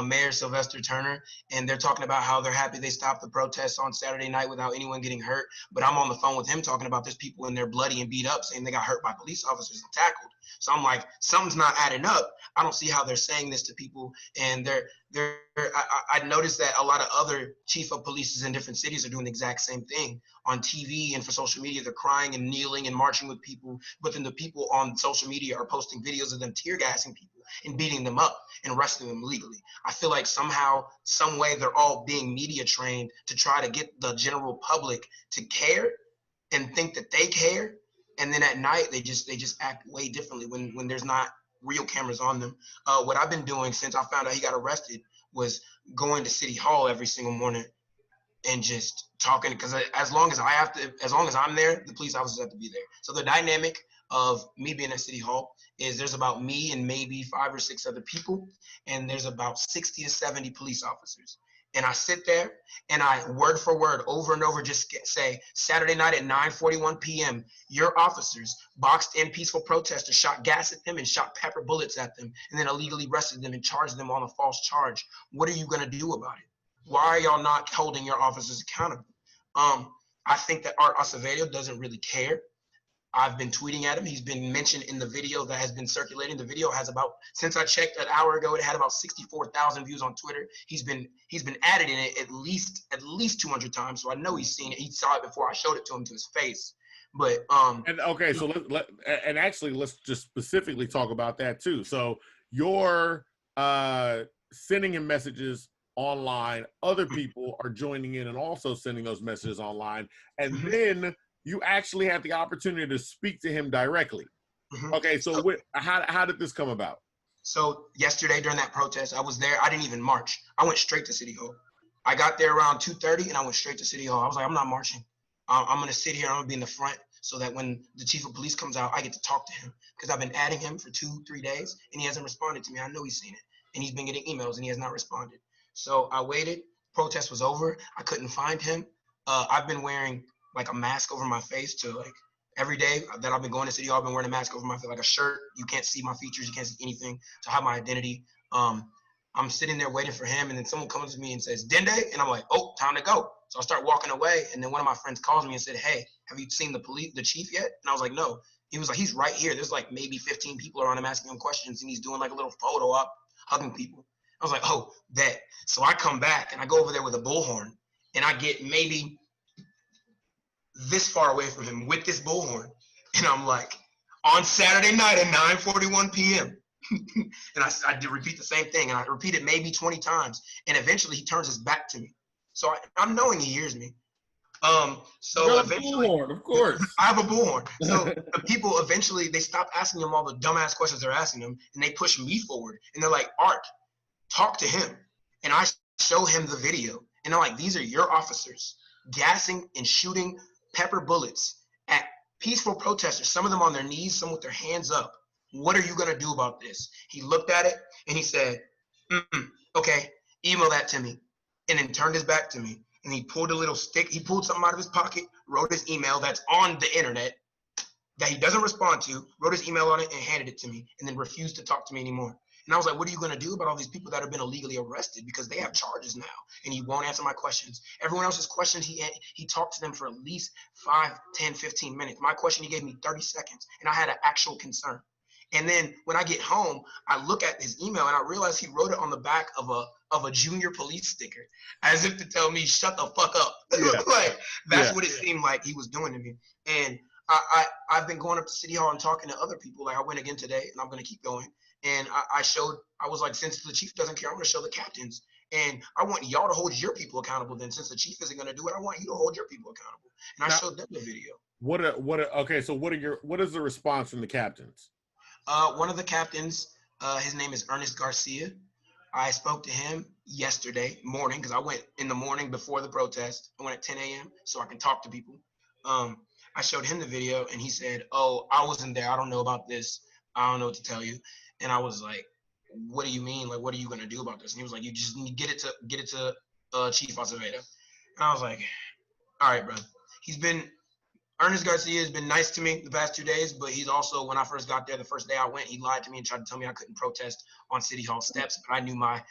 S2: Mayor Sylvester Turner, and they're talking about how they're happy they stopped the protests on Saturday night without anyone getting hurt. But I'm on the phone with him talking about there's people in there bloody and beat up, saying they got hurt by police officers and tackled. So I'm like, something's not adding up. I don't see how they're saying this to people. And I noticed that a lot of other chief of police in different cities are doing the exact same thing on TV and for social media. They're crying and kneeling and marching with people, but then the people on social media are posting videos of them tear gassing people and beating them up and arresting them legally. I feel like somehow, some way, they're all being media trained to try to get the general public to care and think that they care. And then at night, they just act way differently when there's not real cameras on them. What I've been doing since I found out he got arrested was going to City Hall every single morning and just talking, because as long as I'm there, the police officers have to be there. So the dynamic of me being at City Hall is there's about me and maybe 5 or 6 other people, and there's about 60 to 70 police officers. And I sit there and I word for word over and over just say, Saturday night at 9:41 p.m., your officers boxed in peaceful protesters, shot gas at them and shot pepper bullets at them, and then illegally arrested them and charged them on a false charge. What are you going to do about it? Why are y'all not holding your officers accountable? I think that Art Acevedo doesn't really care. I've been tweeting at him. He's been mentioned in the video that has been circulating. The video has about, since I checked an hour ago, it had about 64,000 views on Twitter. He's been added in it at least 200 times. So I know he's seen it. He saw it before I showed it to him to his face. But
S3: and okay, so let's just specifically talk about that too. So you're sending him messages online. Other people are joining in and also sending those messages online, and then you actually had the opportunity to speak to him directly. Okay, so how did this come about?
S2: So yesterday during that protest, I was there. I didn't even march. I went straight to City Hall. I got there around 2:30 and I went straight to City Hall. I was like, I'm not marching. I'm going to sit here. I'm going to be in the front so that when the chief of police comes out, I get to talk to him, because I've been adding him for 2-3 days and he hasn't responded to me. I know he's seen it, and he's been getting emails and he has not responded. So I waited. Protest was over. I couldn't find him. I've been wearing like a mask over my face to like every day that I've been going to City Hall. I've been wearing a mask over my face, like a shirt. You can't see my features. You can't see anything to hide my identity. I'm sitting there waiting for him, and then someone comes to me and says, Dende, and I'm like, oh, time to go. So I start walking away, and then one of my friends calls me and said, hey, have you seen the chief yet? And I was like, no. He was like, he's right here. There's like maybe 15 people around him asking him questions, and he's doing like a little photo op, hugging people. I was like, oh, bet. So I come back, and I go over there with a bullhorn, and I get maybe this far away from him with this bullhorn. And I'm like, on Saturday night at 9:41 p.m. And I did repeat the same thing. And I repeat it maybe 20 times. And eventually he turns his back to me. So I'm knowing he hears me. So eventually,
S1: bullhorn, of course.
S2: I have a bullhorn. So the people eventually, they stop asking him all the dumbass questions they're asking him, and they push me forward. And they're like, Art, talk to him. And I show him the video. And they're like, these are your officers gassing and shooting pepper bullets at peaceful protesters, some of them on their knees, some with their hands up. What are you going to do about this? He looked at it and he said, okay, email that to me. And then turned his back to me. And he pulled a little stick. He pulled something out of his pocket, wrote his email that's on the internet that he doesn't respond to, wrote his email on it and handed it to me, and then refused to talk to me anymore. And I was like, what are you going to do about all these people that have been illegally arrested? Because they have charges now, and he won't answer my questions. Everyone else's questions, he talked to them for at least 5, 10, 15 minutes. My question, he gave me 30 seconds, and I had an actual concern. And then when I get home, I look at his email, and I realize he wrote it on the back of a junior police sticker, as if to tell me, shut the fuck up. Yeah. Like, that's what it seemed like he was doing to me. And I've been going up to City Hall and talking to other people. Like, I went again today, and I'm going to keep going. And I was like, since the chief doesn't care, I'm going to show the captains. And I want y'all to hold your people accountable then. Since the chief isn't going to do it, I want you to hold your people accountable. And I showed them the video.
S3: What is the response from the captains?
S2: One of the captains, his name is Ernest Garcia. I spoke to him yesterday morning, because I went in the morning before the protest. I went at 10 a.m. so I can talk to people. I showed him the video, and he said, oh, I wasn't there. I don't know about this. I don't know what to tell you. And I was like, what do you mean? Like, what are you going to do about this? And he was like, you just need to get it to Chief Acevedo. And I was like, all right, bro. He's been Ernest Garcia has been nice to me the past 2 days, but he's also, when I first got there, the first day I went, he lied to me and tried to tell me I couldn't protest on City Hall steps. But I knew my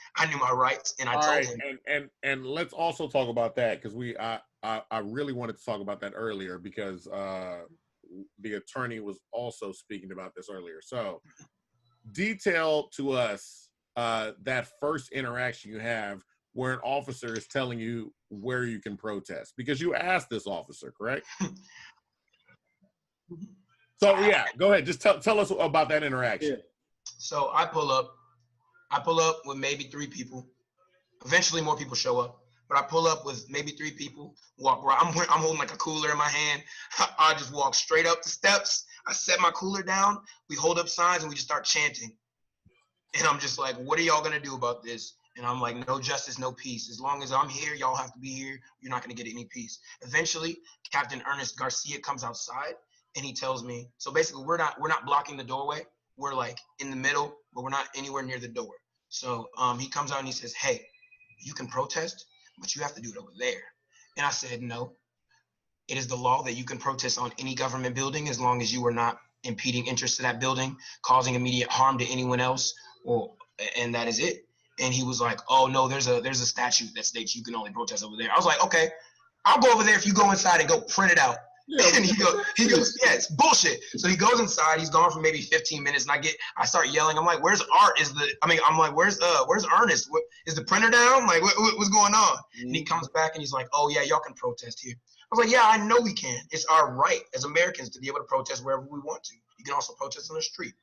S2: rights, and I told him.
S3: And let's also talk about that, because I really wanted to talk about that earlier, because the attorney was also speaking about this earlier. So detail to us that first interaction you have where an officer is telling you where you can protest, because you asked this officer, correct? So yeah, go ahead. Just tell us about that interaction.
S2: Yeah. So I pull up with maybe 3 people. Eventually more people show up, but I pull up with maybe 3 people, walk right. I'm holding like a cooler in my hand. I just walk straight up the steps. I set my cooler down. We hold up signs and we just start chanting. And I'm just like, what are y'all gonna do about this? And I'm like, no justice, no peace. As long as I'm here, y'all have to be here. You're not gonna get any peace. Eventually, Captain Ernest Garcia comes outside and he tells me, so basically we're not blocking the doorway. We're like in the middle, but we're not anywhere near the door. So he comes out and he says, hey, you can protest, but you have to do it over there. And I said, no, it is the law that you can protest on any government building as long as you are not impeding interest to that building, causing immediate harm to anyone else, and that is it. And he was like, oh no, there's a statute that states you can only protest over there. I was like, okay, I'll go over there if you go inside and go print it out. Yeah. And he goes, yeah, it's bullshit. So he goes inside. He's gone for maybe 15 minutes, and I start yelling. I'm like, where's Art? I'm like, where's Ernest? Is the printer down? Like, what's going on? Mm-hmm. And he comes back and he's like, oh yeah, y'all can protest here. I was like, yeah, I know we can. It's our right as Americans to be able to protest wherever we want to. You can also protest on the street.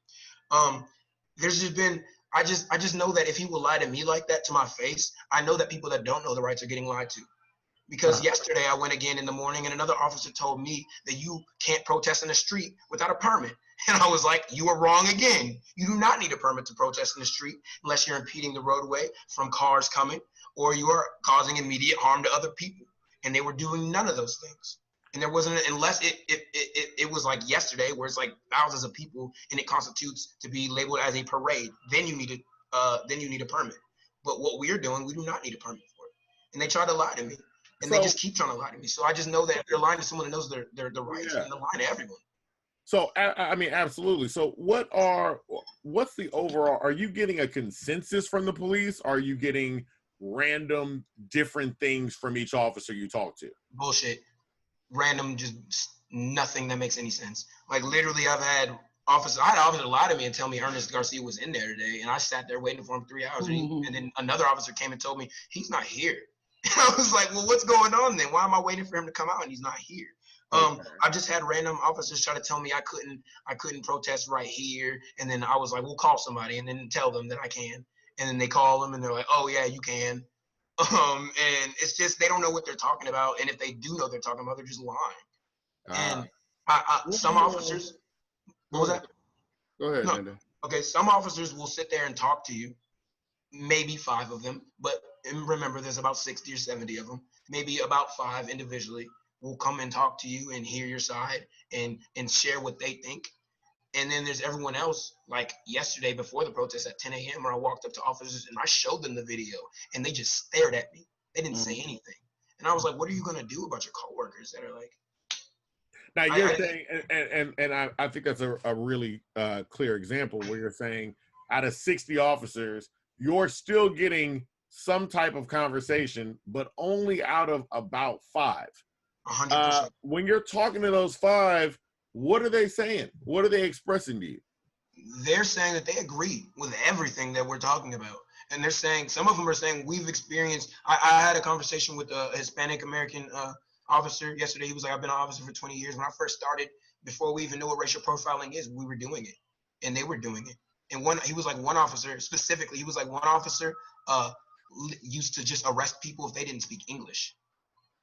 S2: There's just been, I just know that if he will lie to me like that to my face, I know that people that don't know the rights are getting lied to. Because yesterday I went again in the morning and another officer told me that you can't protest in the street without a permit. And I was like, you are wrong again. You do not need a permit to protest in the street unless you're impeding the roadway from cars coming or you are causing immediate harm to other people. And they were doing none of those things. And there wasn't, unless it was like yesterday where it's like thousands of people and it constitutes to be labeled as a parade, then you need a permit. But what we're doing, we do not need a permit for it. And they try to lie to me. And they just keep trying to lie to me. So I just know that if they're lying to someone that knows their rights, and they're lying to everyone.
S3: So, I mean, absolutely. So what's the overall, are you getting a consensus from the police? Are you getting random different things from each officer you talk to?
S2: Bullshit. Random, just nothing that makes any sense. Like literally I had an officer lie to me and tell me Ernest Garcia was in there today. And I sat there waiting for him 3 hours. Mm-hmm. And then another officer came and told me he's not here. And I was like, well, what's going on then? Why am I waiting for him to come out and he's not here? I just had random officers try to tell me I couldn't protest right here. And then I was like, we'll call somebody and then tell them that I can. And then they call them and they're like, oh yeah, you can. And it's just, they don't know what they're talking about. And if they do know what they're talking about, they're just lying. And some officers, what was that?
S1: Go ahead, Dende.
S2: Okay, some officers will sit there and talk to you, maybe 5 of them, but remember there's about 60 or 70 of them. Maybe about 5 individually will come and talk to you and hear your side and share what they think. And then there's everyone else, like yesterday before the protest at 10 a.m. where I walked up to officers and I showed them the video and they just stared at me. They didn't say anything. And I was like, what are you going to do about your coworkers that are like.
S3: Now you're saying, and I think that's a really clear example where you're saying out of 60 officers, you're still getting some type of conversation, but only out of about 5.
S2: 100%.
S3: When you're talking to those 5, what are they saying? What are they expressing to you?
S2: They're saying that they agree with everything that we're talking about. And they're saying, some of them are saying we've experienced, I had a conversation with a Hispanic American officer yesterday. He was like, I've been an officer for 20 years. When I first started, before we even knew what racial profiling is, we were doing it. And they were doing it. And one officer specifically, he was like, one officer used to just arrest people if they didn't speak English.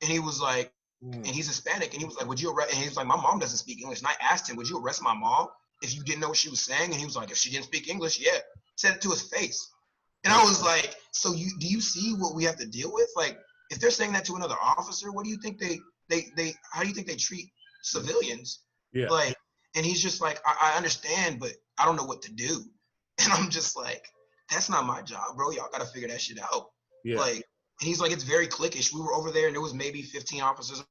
S2: And he was like, and he's Hispanic, and he was like, would you arrest? And he was like, my mom doesn't speak English. And I asked him, would you arrest my mom if you didn't know what she was saying? And he was like, if she didn't speak English, yeah. Said it to his face. And I was like, so do you see what we have to deal with? Like, if they're saying that to another officer, what do you think how do you think they treat civilians?
S3: Yeah.
S2: Like, and he's just like, I understand, but I don't know what to do. And I'm just like, that's not my job, bro. Y'all got to figure that shit out.
S3: Yeah.
S2: Like, and he's like, it's very cliquish. We were over there and there was maybe 15 officers.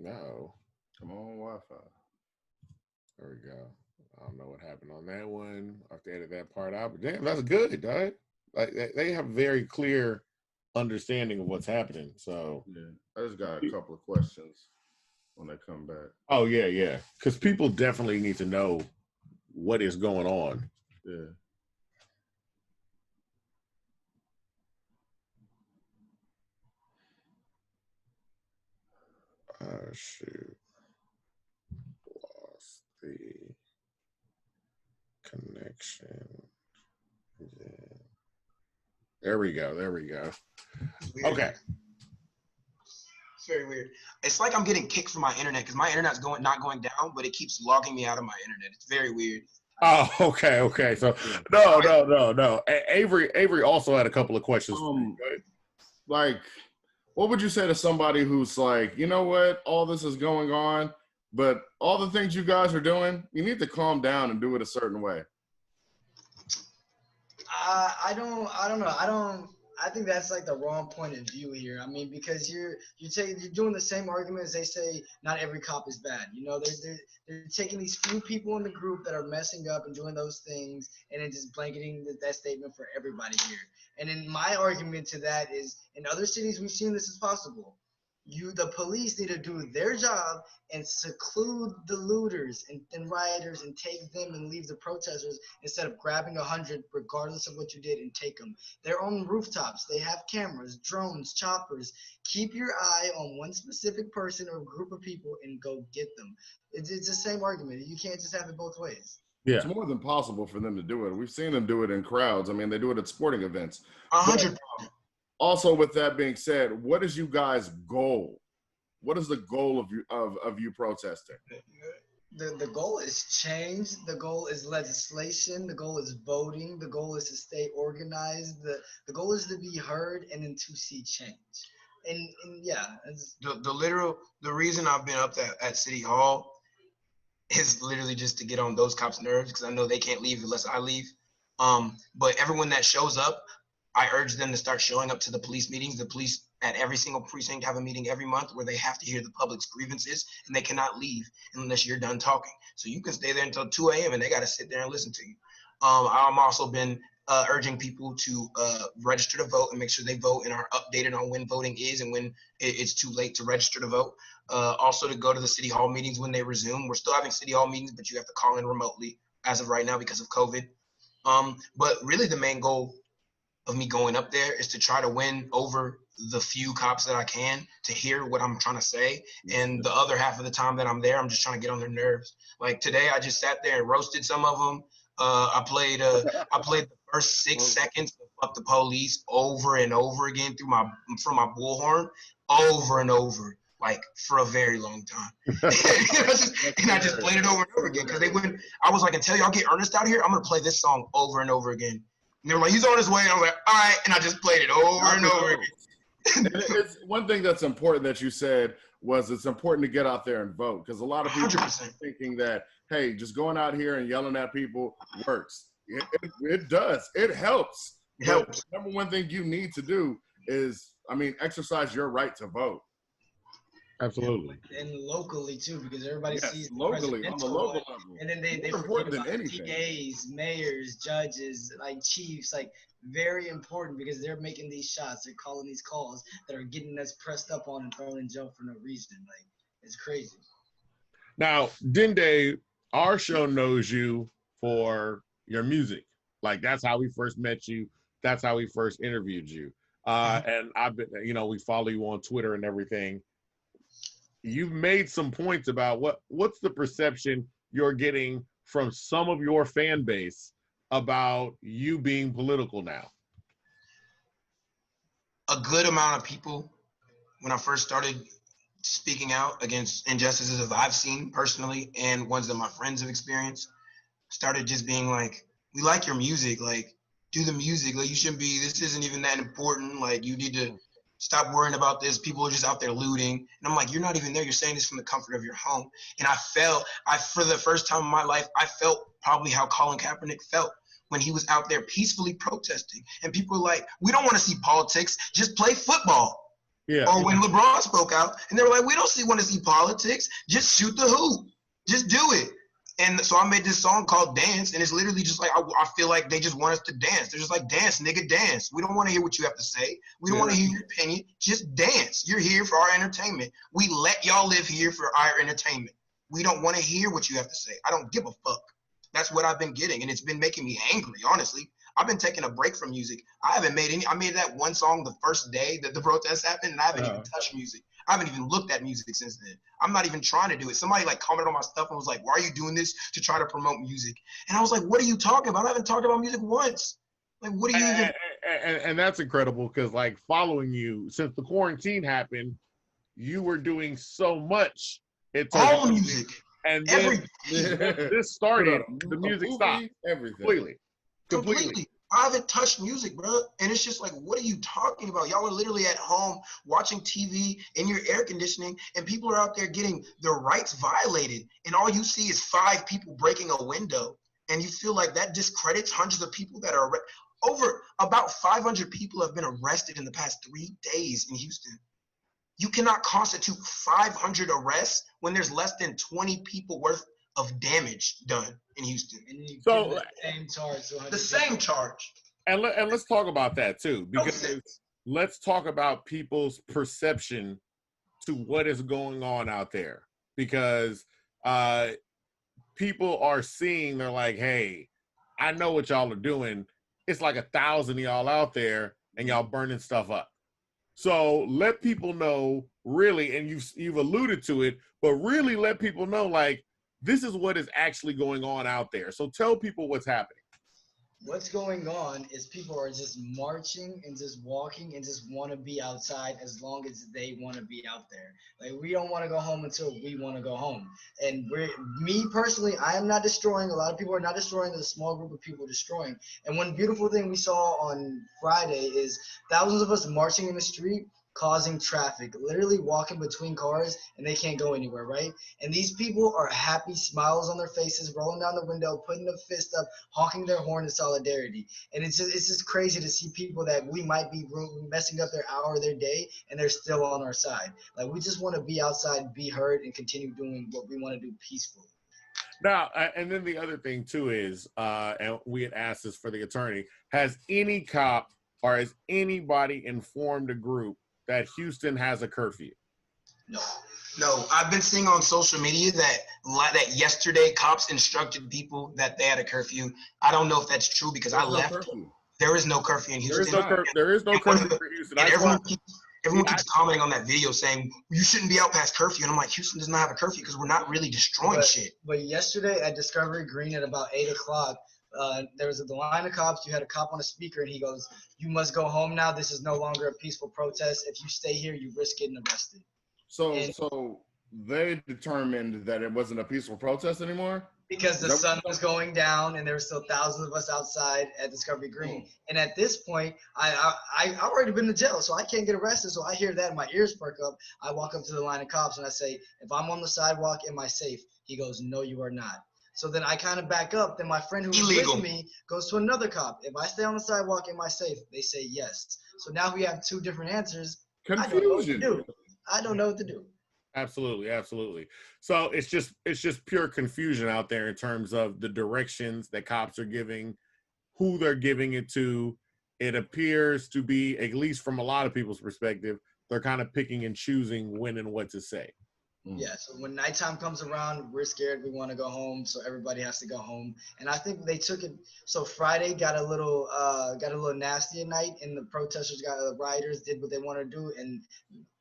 S3: No.
S1: Come on, Wi-Fi.
S3: There we go. I don't know what happened on that one. I have to edit that part out. But damn, that's good, right? Like they have very clear understanding of what's happening. So
S1: yeah, I just got a couple of questions when they come back.
S3: Oh yeah. Because people definitely need to know what is going on.
S1: Yeah.
S3: Shoot. Lost the connection. Yeah. There we go. Okay.
S2: It's very weird. It's like I'm getting kicked from my internet because my internet's not going down, but it keeps logging me out of my internet. It's very weird.
S3: Oh, okay. So no. Avery also had a couple of questions.
S1: Like, what would you say to somebody who's like, you know what, all this is going on, but all the things you guys are doing, you need to calm down and do it a certain way?
S4: I don't know. I think that's like the wrong point of view here. I mean, because you're doing the same argument as they say not every cop is bad. You know, they're taking these few people in the group that are messing up and doing those things, and then just blanketing that statement for everybody here. And then my argument to that is, in other cities we've seen this is possible. The police need to do their job and seclude the looters and rioters and take them and leave the protesters instead of grabbing 100 regardless of what you did and take them. They're on rooftops. They have cameras, drones, choppers. Keep your eye on one specific person or group of people and go get them. It's the same argument. You can't just have it both ways.
S3: Yeah.
S1: It's more than possible for them to do it. We've seen them do it in crowds. I mean, they do it at sporting events.
S2: 100%.
S1: Also, with that being said, what is you guys' goal? What is the goal of you protesting?
S4: The goal is change. The goal is legislation. The goal is voting. The goal is to stay organized. The goal is to be heard and then to see change. And yeah,
S2: the reason I've been up at City Hall is literally just to get on those cops' nerves because I know they can't leave unless I leave. But everyone that shows up, I urge them to start showing up to the police meetings. The police at every single precinct have a meeting every month where they have to hear the public's grievances, and they cannot leave unless you're done talking. So you can stay there until 2 a.m. and they got to sit there and listen to you. I'm also been urging people to register to vote and make sure they vote and are updated on when voting is and when it's too late to register to vote. Also to go to the City Hall meetings when they resume. We're still having City Hall meetings, but you have to call in remotely as of right now because of COVID. But really the main goal of me going up there is to try to win over the few cops that I can to hear what I'm trying to say. And the other half of the time that I'm there, I'm just trying to get on their nerves. Like today, I just sat there and roasted some of them. I played the first 6 seconds of "Fuck the Police" over and over again from my bullhorn, over and over, like for a very long time. and I just played it over and over again because I was like, until y'all get earnest out here, I'm gonna play this song over and over again. And they were like, he's on his way. And I was like, all right. And I just played it over and over again.
S1: It's one thing that's important that you said was it's important to get out there and vote because a lot of people
S2: 100%.
S1: are thinking that, hey, just going out here and yelling at people works. It does. It helps.
S2: It helps.
S1: The number one thing you need to do is, exercise your right to vote.
S3: Absolutely.
S4: And locally too, because everybody sees
S1: locally on the local level.
S4: And then they
S1: important
S4: forget
S1: than
S4: about
S1: anything.
S4: PAs, mayors, judges, like chiefs, like very important because they're making these shots, they're calling these calls that are getting us pressed up on and thrown in jail for no reason. Like it's crazy.
S3: Now, Dende, our show knows you for your music. Like that's how we first met you. That's how we first interviewed you. And I've been, we follow you on Twitter and everything. You've made some points about what's the perception you're getting from some of your fan base about you being political now.
S2: A good amount of people, when I first started speaking out against injustices that I've seen personally and ones that my friends have experienced, started just being like, we like your music, like do the music, like you shouldn't be, this isn't even that important, like you need to stop worrying about this. People are just out there looting. And I'm like, you're not even there. You're saying this from the comfort of your home. And for the first time in my life, I felt probably how Colin Kaepernick felt when he was out there peacefully protesting. And people were like, we don't want to see politics. Just play football.
S3: Yeah.
S2: Or when LeBron spoke out, and they were like, we don't want to see politics. Just shoot the hoop. Just do it. And so I made this song called Dance, and it's literally just like, I feel like they just want us to dance. They're just like, dance, nigga, dance. We don't want to hear what you have to say. We don't want to hear your opinion. Just dance. You're here for our entertainment. We let y'all live here for our entertainment. We don't want to hear what you have to say. I don't give a fuck. That's what I've been getting, and it's been making me angry, honestly. I've been taking a break from music. I made that one song the first day that the protests happened, and I haven't even touched music. I haven't even looked at music since then. I'm not even trying to do it. Somebody like commented on my stuff and was like, why are you doing this to try to promote music? And I was like, what are you talking about? I haven't talked about music once. Like, what are you even?
S3: And that's incredible because, like, following you since the quarantine happened, you were doing so much.
S2: All music.
S3: And then this started, the music stopped.
S1: Everything.
S2: Completely. I haven't touched music, bro. And it's just like, what are you talking about? Y'all are literally at home watching TV in your air conditioning, and people are out there getting their rights violated. And all you see is 5 people breaking a window. And you feel like that discredits hundreds of people that are over about 500 people have been arrested in the past 3 days in Houston. You cannot constitute 500 arrests when there's less than 20 people worth of damage done in Houston.
S4: So the
S2: same charge.
S3: And let's talk about that too, because let's talk about people's perception to what is going on out there, because people are seeing, they're like, hey, I know what y'all are doing. It's like 1,000 of y'all out there and y'all burning stuff up. So let people know, really, and you've alluded to it, but really let people know, like, this is what is actually going on out there. So tell people what's happening.
S4: What's going on is people are just marching and just walking and just want to be outside as long as they want to be out there. Like, we don't want to go home until we want to go home. And me personally, I am not destroying. A lot of people are not destroying. There's a small group of people destroying. And one beautiful thing we saw on Friday is thousands of us marching in the street, causing traffic, literally walking between cars, and they can't go anywhere, right? And these people are happy, smiles on their faces, rolling down the window, putting a fist up, honking their horn in solidarity. And it's just crazy to see people that we might be messing up their hour, their day, and they're still on our side. Like, we just want to be outside, be heard, and continue doing what we want to do peacefully.
S3: Now, and then the other thing too is, and we had asked this for the attorney, has any cop or has anybody informed a group that Houston has a curfew?
S2: No. I've been seeing on social media that yesterday cops instructed people that they had a curfew. I don't know if that's true because I left. There is no curfew in Houston.
S3: There is no curfew for Houston.
S2: And everyone keeps commenting on that video saying, you shouldn't be out past curfew. And I'm like, Houston does not have a curfew because we're not really destroying shit.
S4: But yesterday at Discovery Green at about 8 o'clock, there was the line of cops. You had a cop on a speaker, and he goes, you must go home now. This is no longer a peaceful protest. If you stay here, you risk getting arrested.
S1: So they determined that it wasn't a peaceful protest anymore?
S4: Because the sun was going down, and there were still thousands of us outside at Discovery Green. And at this point, I've already been to jail, so I can't get arrested. So I hear that, and my ears perk up. I walk up to the line of cops, and I say, if I'm on the sidewalk, am I safe? He goes, no, you are not. So then I kind of back up. Then my friend who was with me goes to another cop. If I stay on the sidewalk, am I safe? They say yes. So now we have 2 different answers.
S1: Confusion.
S4: I don't know what to do.
S3: Absolutely. So it's just pure confusion out there in terms of the directions that cops are giving, who they're giving it to. It appears to be, at least from a lot of people's perspective, they're kind of picking and choosing when and what to say.
S4: Yeah, so when nighttime comes around, we're scared. We want to go home, so everybody has to go home. And I think they took it. So Friday got a little nasty at night, and the rioters did what they wanted to do, and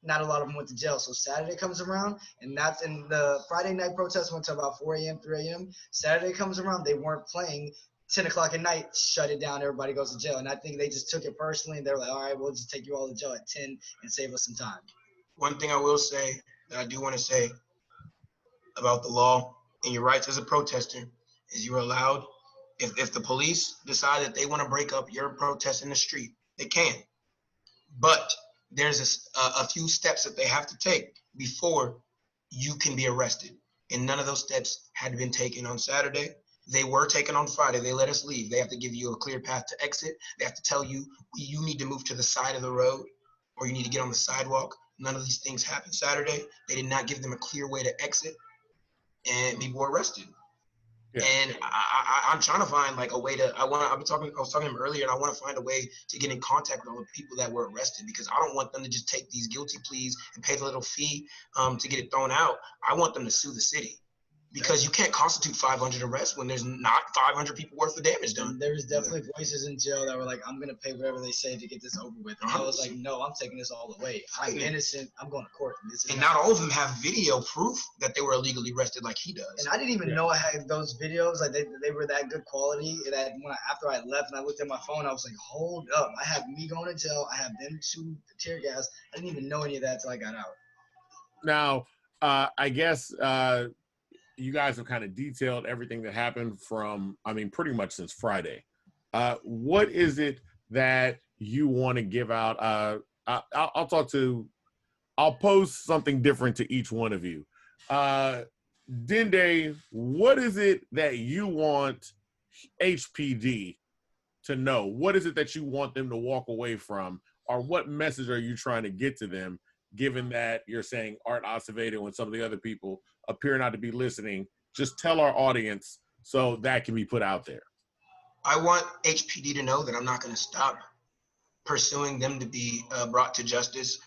S4: not a lot of them went to jail. So Saturday comes around, and the Friday night protest went to about 4 a.m., 3 a.m. Saturday comes around, they weren't playing. 10 o'clock at night, shut it down. Everybody goes to jail, and I think they just took it personally. And they're like, all right, we'll just take you all to jail at 10 and save us some time.
S2: One thing I will say that I do want to say about the law and your rights as a protester is you're allowed, if the police decide that they want to break up your protest in the street, they can. But there's a few steps that they have to take before you can be arrested. And none of those steps had been taken on Saturday. They were taken on Friday. They let us leave. They have to give you a clear path to exit. They have to tell you, you need to move to the side of the road. or you need to get on the sidewalk. None of these things happened Saturday. They did not give them a clear way to exit, and people were arrested.
S3: Yeah.
S2: And I'm trying to find like a way to. I was talking to him earlier, and I want to find a way to get in contact with all the people that were arrested, because I don't want them to just take these guilty pleas and pay the little fee to get it thrown out. I want them to sue the city, because you can't constitute 500 arrests when there's not 500 people worth of damage done.
S4: There was definitely voices in jail that were like, I'm going to pay whatever they say to get this over with. And I was like, no, I'm taking this all the way. I'm innocent. I'm going to court.
S2: And not all of them have video proof that they were illegally arrested like he does.
S4: And I didn't even know I had those videos. Like they were that good quality that after I left and I looked at my phone, I was like, hold up. I have me going to jail. I have them shooting tear gas. I didn't even know any of that until I got out.
S3: Now, I guess you guys have kind of detailed everything that happened from, I mean, pretty much since Friday. What is it that you want to give out? I'll post something different to each one of you. Dende, what is it that you want HPD to know? What is it that you want them to walk away from? Or what message are you trying to get to them, given that you're saying Art Acevedo and some of the other people appear not to be listening? Just tell our audience so that can be put out there.
S2: I want HPD to know that I'm not going to stop pursuing them to be brought to justice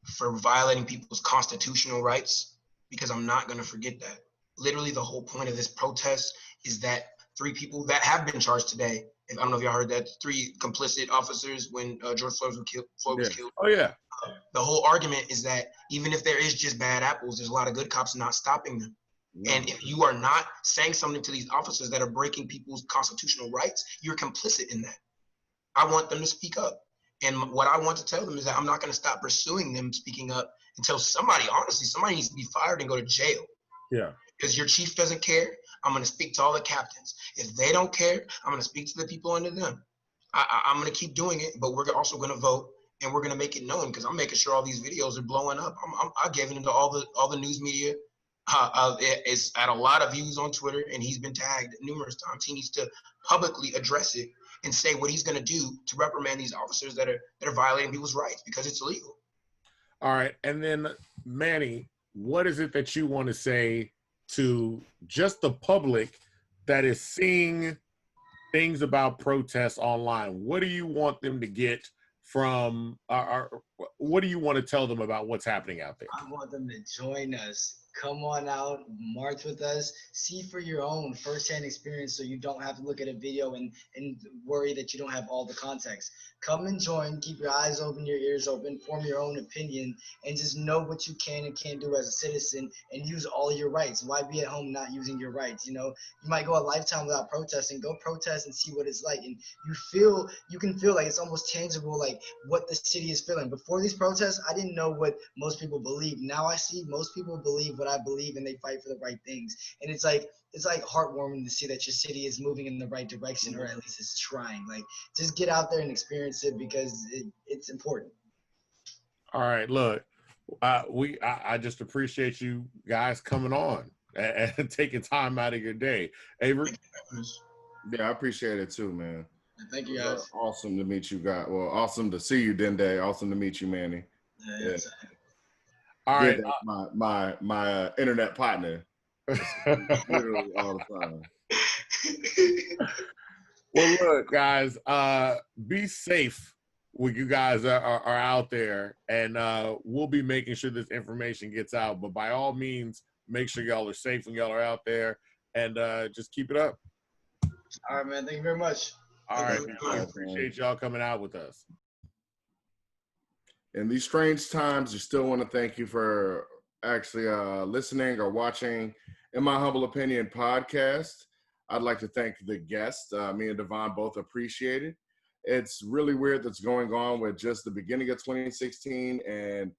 S2: for violating people's constitutional rights, because I'm not going to forget that. Literally, the whole point of this protest is that 3 people that have been charged today, I don't know if y'all heard that, 3 complicit officers when George Floyd was killed.
S3: Oh, yeah.
S2: The whole argument is that even if there is just bad apples, there's a lot of good cops not stopping them. And if you are not saying something to these officers that are breaking people's constitutional rights, you're complicit in that. I want them to speak up. And what I want to tell them is that I'm not going to stop pursuing them speaking up until somebody needs to be fired and go to jail.
S3: Yeah.
S2: Because your chief doesn't care, I'm going to speak to all the captains. If they don't care, I'm going to speak to the people under them. I'm going to keep doing it, but we're also going to vote, and we're going to make it known, because I'm making sure all these videos are blowing up. I'm giving it to all the news media. It's at a lot of views on Twitter, and he's been tagged numerous times. He needs to publicly address it and say what he's going to do to reprimand these officers that are violating people's rights, because it's illegal.
S3: All right. And then, Manny, what is it that you want to say to just the public that is seeing things about protests online? What do you want them to get from, what do you want to tell them about what's happening out there?
S4: I want them to join us. Come on out, march with us, see for your own firsthand experience, so you don't have to look at a video and worry that you don't have all the context. Come and join, keep your eyes open, your ears open, form your own opinion, and just know what you can and can't do as a citizen, and use all your rights. Why be at home not using your rights? You know, you might go a lifetime without protesting. Go protest and see what it's like, and you can feel like it's almost tangible, like what the city is feeling. Before these protests, I didn't know what most people believe. Now I see most people believe what I believe, and they fight for the right things. And it's like heartwarming to see that your city is moving in the right direction, or at least it's trying. Like, just get out there and experience it, because it's important.
S3: All right, look, I just appreciate you guys coming on and taking time out of your day. Avery?
S1: Yeah, I appreciate it too, man.
S4: Thank you, guys.
S1: Awesome to meet you guys. Well, awesome to see you, Dende. Awesome to meet you, Manny.
S4: Yeah.
S3: All right,
S1: my internet partner. Literally all the time.
S3: Well, look, guys, be safe when you guys are out there, and we'll be making sure this information gets out. But by all means, make sure y'all are safe when y'all are out there, and just keep it up.
S4: All right, man. Thank you very much.
S3: All right, man. I appreciate y'all coming out with us.
S1: In these strange times, I still want to thank you for actually listening or watching In My Humble Opinion podcast. I'd like to thank the guest. Me and Devon both appreciate it. It's really weird that's going on with just the beginning of 2016 and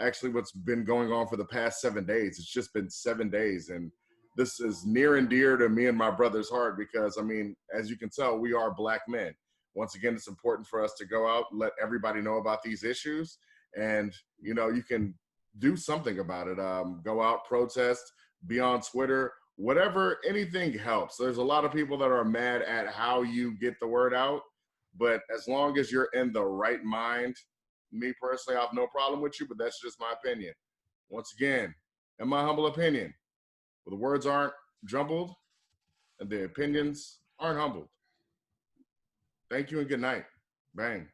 S1: actually what's been going on for the past 7 days. It's just been 7 days. And this is near and dear to me and my brother's heart because, I mean, as you can tell, we are Black men. Once again, it's important for us to go out, let everybody know about these issues, and, you know, you can do something about it. Go out, protest, be on Twitter, whatever, anything helps. There's a lot of people that are mad at how you get the word out, but as long as you're in the right mind, Me personally, I have no problem with you, but that's just my opinion. Once again, in my humble opinion, where the words aren't jumbled and the opinions aren't humbled. Thank you and good night. Bang.